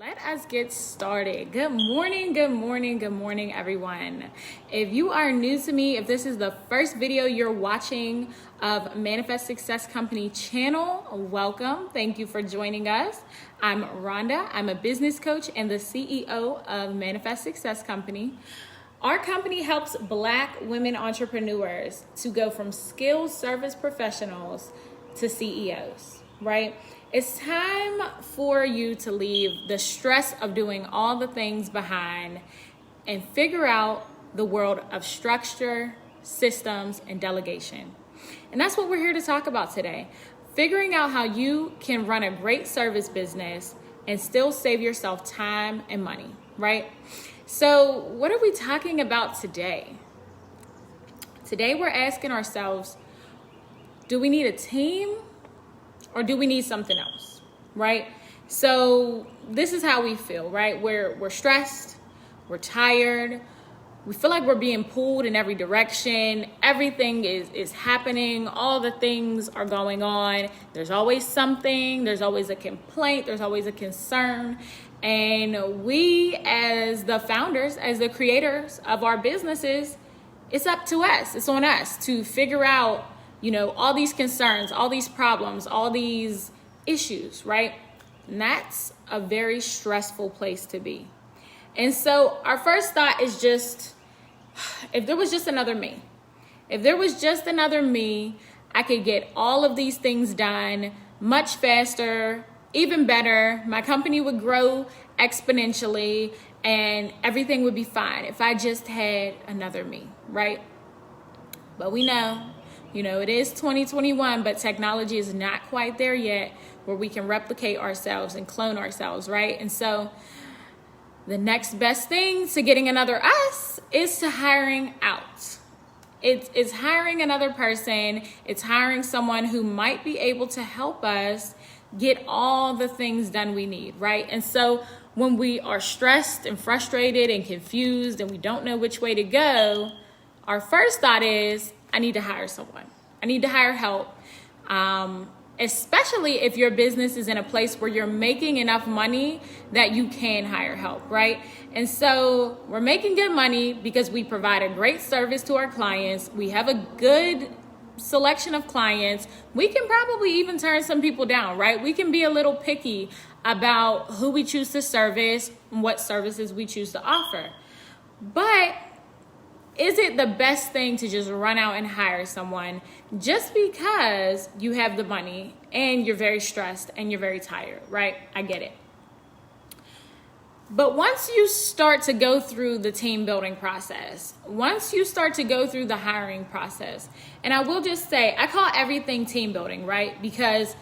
Let us get started. Good morning, everyone. If you are new to me, if this is the first video you're watching of Manifest Success Company channel, welcome. Thank you for joining us. I'm Rhonda. I'm a business coach and the CEO of Manifest Success Company. Our company helps Black women entrepreneurs to go from skilled service professionals to CEOs, right? It's time for you to leave the stress of doing all the things behind and figure out the world of structure, systems, and delegation. And that's what we're here to talk about today. Figuring out how you can run a great service business and still save yourself time and money, right? So what are we talking about today? Today we're asking ourselves, do we need a team? Or do we need something else, right? So this is how we feel, right? We're stressed, we're tired, we feel like we're being pulled in every direction. Everything is happening, all the things are going on. There's always something, there's always a complaint, there's always a concern. And we as the founders, as the creators of our businesses, it's up to us, it's on us to figure out all these concerns, all these problems, all these issues, right? And that's a very stressful place to be. And so our first thought is just, if there was just another me, I could get all of these things done much faster, even better. My company would grow exponentially and everything would be fine if I just had another me, right? But we know, it is 2021, but technology is not quite there yet where we can replicate ourselves and clone ourselves, right? And so the next best thing to getting another us is to hiring out. It's hiring another person. It's hiring someone who might be able to help us get all the things done we need, right? And so when we are stressed and frustrated and confused and we don't know which way to go, our first thought is, I need to hire someone. I need to hire help, especially if your business is in a place where you're making enough money that you can hire help, right? And so we're making good money because we provide a great service to our clients. We have a good selection of clients. We can probably even turn some people down, right? We can be a little picky about who we choose to service and what services we choose to offer. But is it the best thing to just run out and hire someone just because you have the money and you're very stressed and you're very tired, right? I get it. But once you start to go through the team building process, once you start to go through the hiring process, and I will just say, I call everything team building, right? Because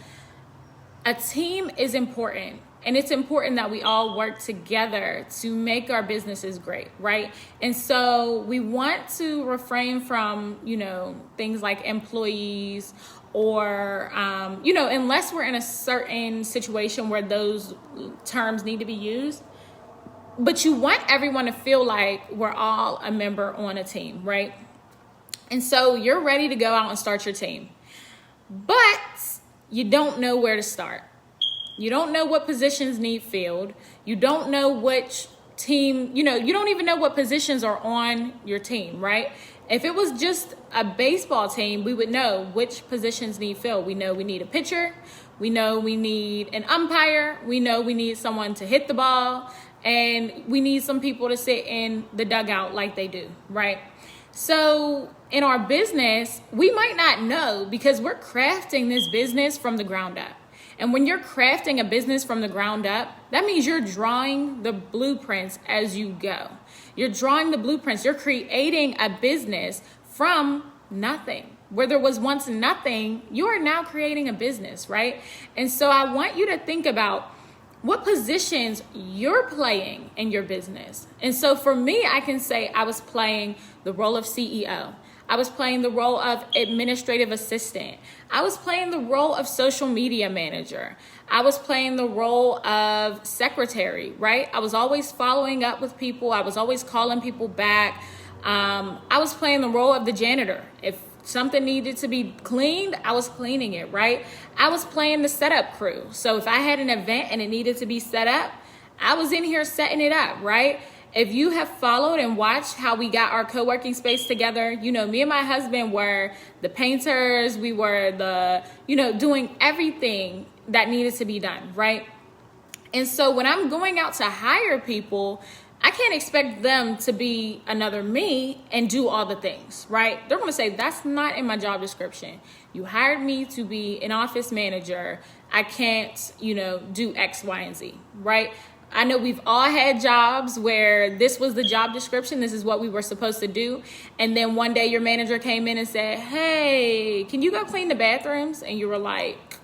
a team is important. And it's important that we all work together to make our businesses great, right? And so we want to refrain from, things like employees or, unless we're in a certain situation where those terms need to be used. But you want everyone to feel like we're all a member on a team, right? And so you're ready to go out and start your team. But you don't know where to start. You don't know what positions need filled. You don't know which team, you don't even know what positions are on your team, right? If it was just a baseball team, we would know which positions need filled. We know we need a pitcher. We know we need an umpire. We know we need someone to hit the ball. And we need some people to sit in the dugout like they do, right? So in our business, we might not know because we're crafting this business from the ground up. And when you're crafting a business from the ground up, that means you're drawing the blueprints as you go. You're drawing the blueprints. You're creating a business from nothing. Where there was once nothing, you are now creating a business, right? And so I want you to think about what positions you're playing in your business. And so for me, I can say I was playing the role of CEO. I was playing the role of administrative assistant. I was playing the role of social media manager. I was playing the role of secretary, right? I was always following up with people. I was always calling people back. I was playing the role of the janitor. If something needed to be cleaned, I was cleaning it, right? I was playing the setup crew. So if I had an event and it needed to be set up, I was in here setting it up, right? If you have followed and watched how we got our co-working space together, you know, me and my husband were the painters. We were the, you know, doing everything that needed to be done, right? And so when I'm going out to hire people, I can't expect them to be another me and do all the things, right? They're going to say, that's not in my job description. You hired me to be an office manager. I can't, you know, do X, Y, and Z, right? I know we've all had jobs where this was the job description. This is what we were supposed to do. And then one day your manager came in and said, hey, can you go clean the bathrooms? And you were like,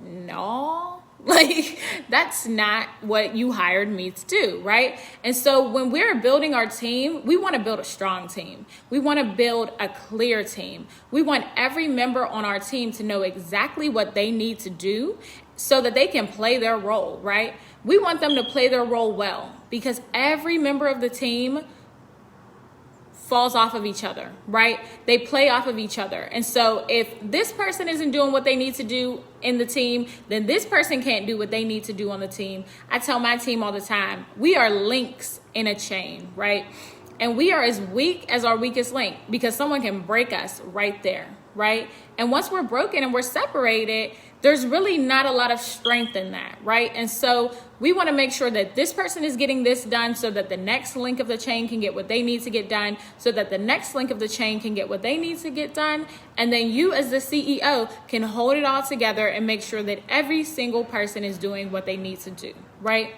no. Like, that's not what you hired me to do, right? And so when we're building our team, we want to build a strong team. We want to build a clear team. We want every member on our team to know exactly what they need to do so that they can play their role, right? We want them to play their role well because every member of the team falls off of each other, right? They play off of each other. And so if this person isn't doing what they need to do in the team, then this person can't do what they need to do on the team. I tell my team all the time, we are links in a chain, right? And we are as weak as our weakest link because someone can break us right there, right? And once we're broken and we're separated, there's really not a lot of strength in that, right? And so we want to make sure that this person is getting this done so that the next link of the chain can get what they need to get done, so that the next link of the chain can get what they need to get done. And then you as the CEO can hold it all together and make sure that every single person is doing what they need to do, right?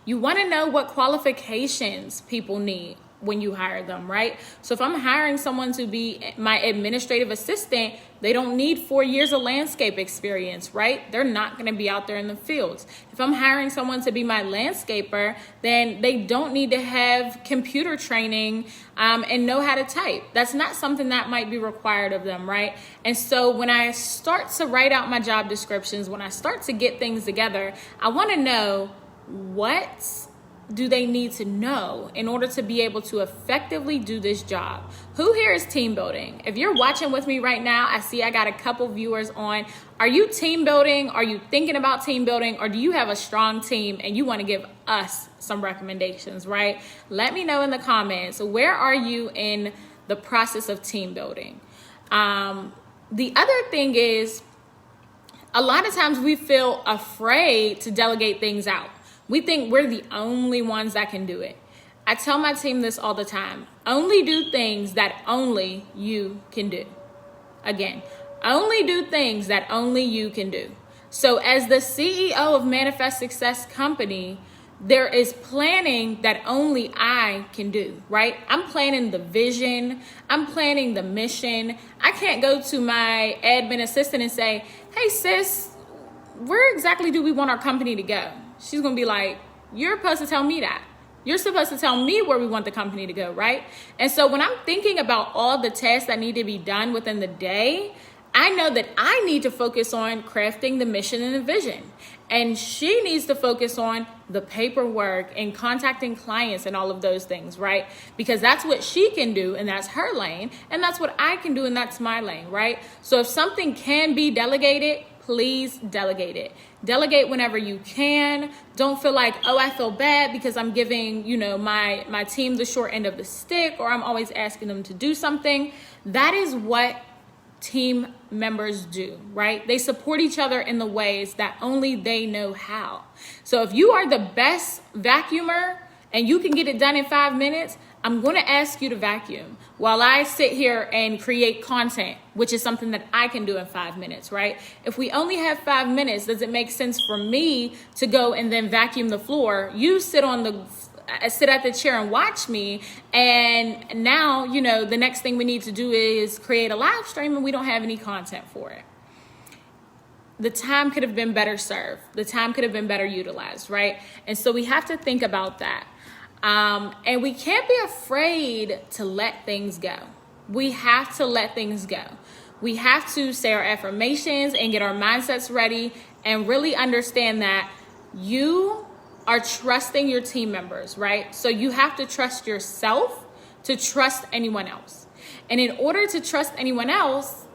You want to know what qualifications people need when you hire them, right? So if I'm hiring someone to be my administrative assistant, they don't need 4 years of landscape experience, right? They're not going to be out there in the fields. If I'm hiring someone to be my landscaper, then they don't need to have computer training and know how to type. That's not something that might be required of them, right? And so when I start to write out my job descriptions, when I start to get things together, I want to know what do they need to know in order to be able to effectively do this job? Who here is team building? If you're watching with me right now, I see I got a couple viewers on. Are you team building? Are you thinking about team building? Or do you have a strong team and you want to give us some recommendations, right? Let me know in the comments. Where are you in the process of team building? The other thing is, a lot of times we feel afraid to delegate things out. We think we're the only ones that can do it. I tell my team this all the time. Only do things that only you can do. Again, only do things that only you can do. So as the CEO of Manifest Success Company, there is planning that only I can do, right? I'm planning the vision. I'm planning the mission. I can't go to my admin assistant and say, hey sis, where exactly do we want our company to go? She's going to be like, you're supposed to tell me that. You're supposed to tell me where we want the company to go, right? And so when I'm thinking about all the tasks that need to be done within the day, I know that I need to focus on crafting the mission and the vision. And she needs to focus on the paperwork and contacting clients and all of those things, right? Because that's what she can do and that's her lane. And that's what I can do and that's my lane, right? So if something can be delegated, please delegate it. Delegate whenever you can. Don't feel like, oh, I feel bad because I'm giving, my team the short end of the stick, or I'm always asking them to do something. That is what team members do, right? They support each other in the ways that only they know how. So if you are the best vacuumer and you can get it done in 5 minutes, I'm going to ask you to vacuum while I sit here and create content, which is something that I can do in 5 minutes, right? If we only have 5 minutes, does it make sense for me to go and then vacuum the floor? You sit at the chair and watch me. And now, the next thing we need to do is create a live stream and we don't have any content for it. The time could have been better served. The time could have been better utilized, right? And so we have to think about that. And we can't be afraid to let things go. We have to let things go. We have to say our affirmations and get our mindsets ready and really understand that you are trusting your team members, right? So you have to trust yourself to trust anyone else. And in order to trust anyone else,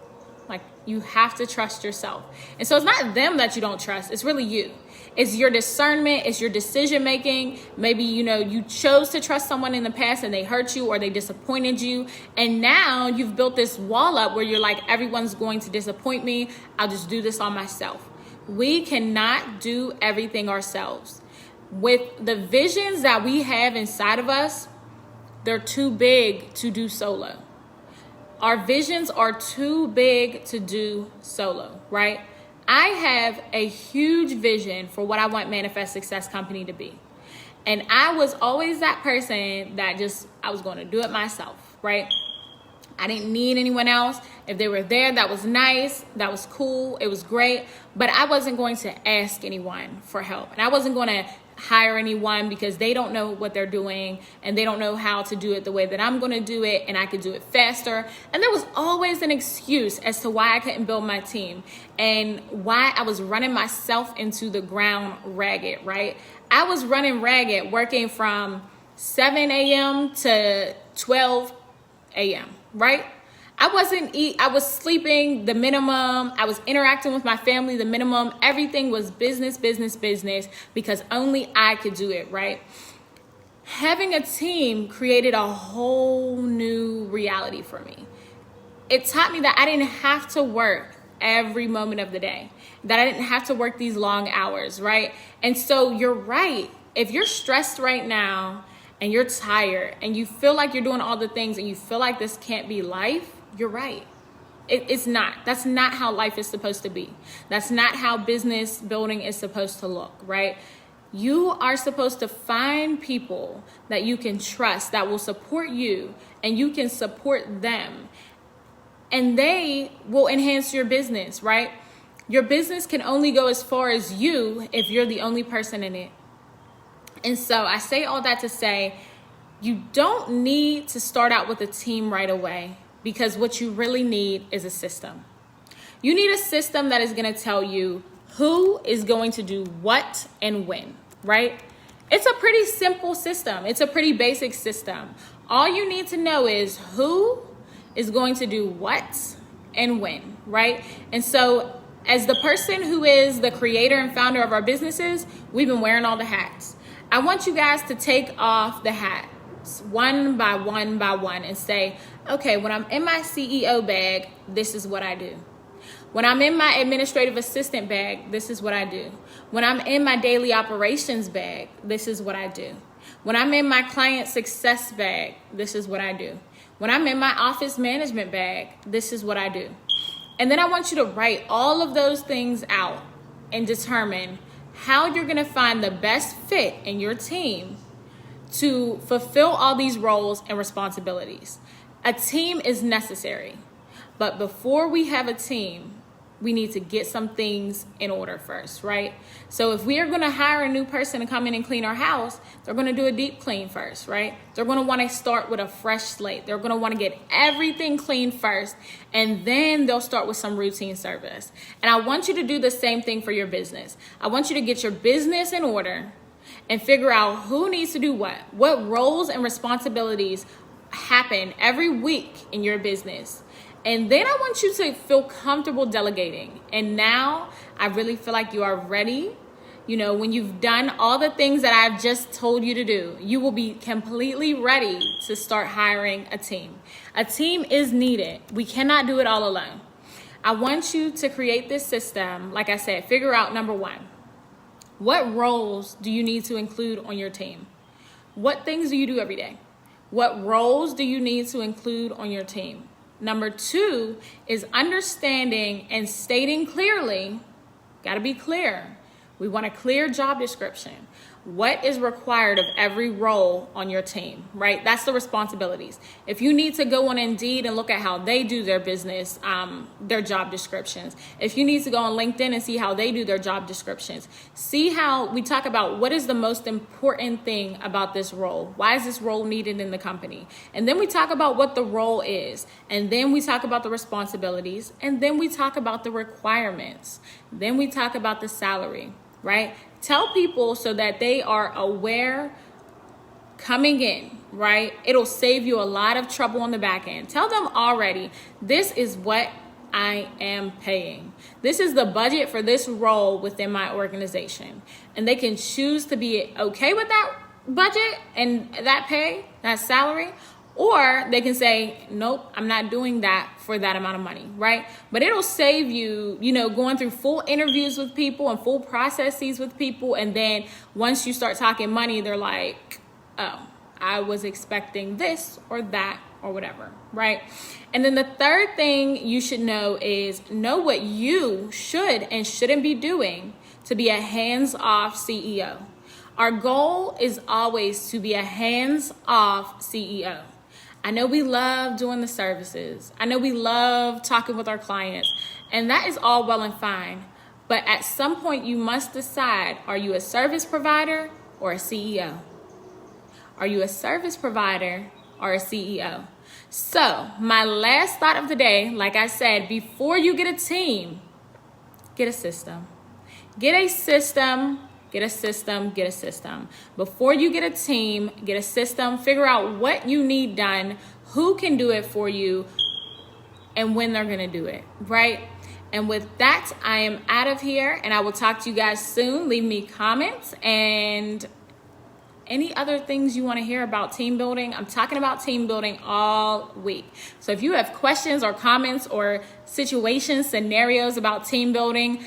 Like, you have to trust yourself. And so it's not them that you don't trust. It's really you. It's your discernment. It's your decision making. Maybe, you chose to trust someone in the past and they hurt you or they disappointed you. And now you've built this wall up where you're like, everyone's going to disappoint me. I'll just do this on myself. We cannot do everything ourselves. With the visions that we have inside of us, they're too big to do solo. Our visions are too big to do solo, right? I have a huge vision for what I want Manifest Success Company to be. And I was always that person that I was going to do it myself, right? I didn't need anyone else. If they were there, that was nice. That was cool. It was great. But I wasn't going to ask anyone for help. And I wasn't going to hire anyone because they don't know what they're doing and they don't know how to do it the way that I'm going to do it, and I could do it faster. And there was always an excuse as to why I couldn't build my team and why I was running myself into the ground ragged, right? I was running ragged, working from 7 a.m. to 12 a.m., right? I was sleeping the minimum. I was interacting with my family the minimum. Everything was business, business, business, because only I could do it, right? Having a team created a whole new reality for me. It taught me that I didn't have to work every moment of the day, that I didn't have to work these long hours, right? And so you're right. If you're stressed right now and you're tired and you feel like you're doing all the things and you feel like this can't be life, you're right. It's not. That's not how life is supposed to be. That's not how business building is supposed to look, right? You are supposed to find people that you can trust, that will support you, and you can support them. And they will enhance your business, right? Your business can only go as far as you if you're the only person in it. And so I say all that to say, you don't need to start out with a team right away, because what you really need is a system. You need a system that is going to tell you who is going to do what and when, right? It's a pretty simple system. It's a pretty basic system. All you need to know is who is going to do what and when, right? And so as the person who is the creator and founder of our businesses, we've been wearing all the hats. I want you guys to take off the hat one by one by one and say, okay, when I'm in my CEO bag, this is what I do. When I'm in my administrative assistant bag, this is what I do. When I'm in my daily operations bag, this is what I do. When I'm in my client success bag, this is what I do. When I'm in my office management bag, this is what I do. And then I want you to write all of those things out and determine how you're going to find the best fit in your team to fulfill all these roles and responsibilities. A team is necessary, but before we have a team, we need to get some things in order first, right? So if we are going to hire a new person to come in and clean our house, they're going to do a deep clean first, right? They're going to want to start with a fresh slate. They're going to want to get everything clean first, and then they'll start with some routine service. And I want you to do the same thing for your business. I want you to get your business in order and figure out who needs to do what roles and responsibilities happen every week in your business. And then I want you to feel comfortable delegating. And now I really feel like you are ready. When you've done all the things that I've just told you to do, you will be completely ready to start hiring a team. A team is needed. We cannot do it all alone. I want you to create this system. Like I said, figure out number one, what roles do you need to include on your team? What things do you do every day? What roles do you need to include on your team? Number two is understanding and stating clearly. Got to be clear. We want a clear job description. What is required of every role on your team, right? That's the responsibilities. If you need to go on Indeed and look at how they do their business, their job descriptions. If you need to go on LinkedIn and see how they do their job descriptions. See how we talk about what is the most important thing about this role. Why is this role needed in the company? And then we talk about what the role is. And then we talk about the responsibilities. And then we talk about the requirements. Then we talk about the salary, right? Tell people so that they are aware coming in, right? It'll save you a lot of trouble on the back end. Tell them already, this is what I am paying. This is the budget for this role within my organization. And they can choose to be okay with that budget and that pay, that salary, or they can say, nope, I'm not doing that for that amount of money, right? But it'll save you, going through full interviews with people and full processes with people. And then once you start talking money, they're like, oh, I was expecting this or that or whatever, right? And then the third thing you should know is know what you should and shouldn't be doing to be a hands-off CEO. Our goal is always to be a hands-off CEO. I know we love doing the services. I know we love talking with our clients, and that is all well and fine. But at some point, you must decide, are you a service provider or a CEO? Are you a service provider or a CEO? So my last thought of the day, like I said, before you get a team, get a system. Get a system, get a system, get a system. Before you get a team, get a system. Figure out what you need done, who can do it for you, and when they're going to do it, right? And with that, I am out of here, and I will talk to you guys soon. Leave me comments and any other things you want to hear about team building. I'm talking about team building all week. So if you have questions or comments or situations, scenarios about team building,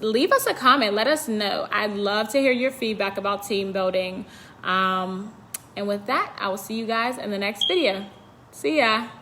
leave us a comment. Let us know. I'd love to hear your feedback about team building. And with that, I will see you guys in the next video. See ya.